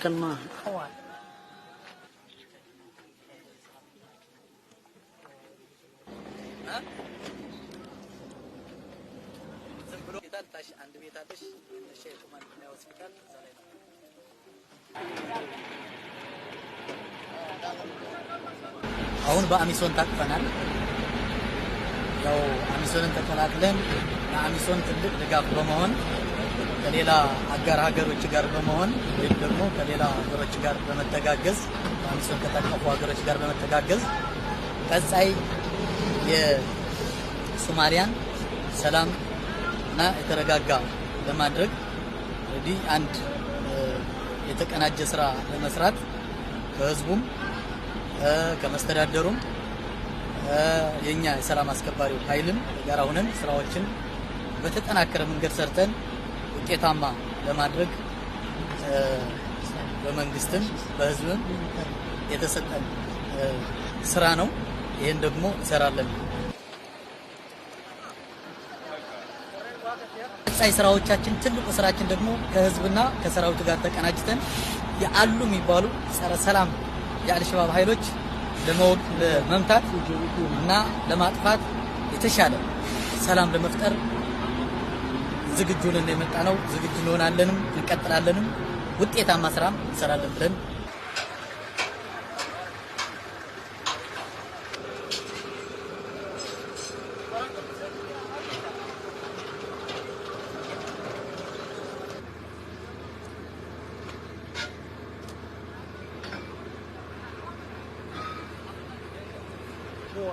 كلمة አንድ ቤት አለሽ ሼክ ማንኛ ሆስፒታል እዛ ላይ ነው። አሁን በአሚሶን ታቅፈናል። ያው አሚሶንን ተቀላቅለን ለአሚሶን ትልቅ ድጋፍ በመሆን ከሌላ አጋር ሀገሮች ጋር በመሆን ወይም ደግሞ ከሌላ ሀገሮች ጋር በመተጋገዝ አሚሶን ከታቀፉ ሀገሮች ጋር በመተጋገዝ ቀጣይ የሶማሊያን ሰላም እና የተረጋጋ ለማድረግ እንግዲህ አንድ የተቀናጀ ስራ ለመስራት ከህዝቡም ከመስተዳደሩም የኛ የሰላም አስከባሪው ኃይልም ጋር ሆነን ስራዎችን በተጠናከረ መንገድ ሰርተን ውጤታማ ለማድረግ በመንግስትም በህዝብም የተሰጠን ስራ ነው። ይሄን ደግሞ እንሰራለን። ቀጣይ ስራዎቻችን ትልቁ ስራችን ደግሞ ከህዝብና ከሰራዊቱ ጋር ተቀናጅተን ያሉ የሚባሉ ጸረ ሰላም የአልሸባብ ኃይሎች ለመምታት እና ለማጥፋት የተሻለ ሰላም ለመፍጠር ዝግጁ ነን የመጣ ነው። ዝግጁ እንሆናለንም እንቀጥላለንም ውጤታማ ስራም እንሰራለን ብለን هو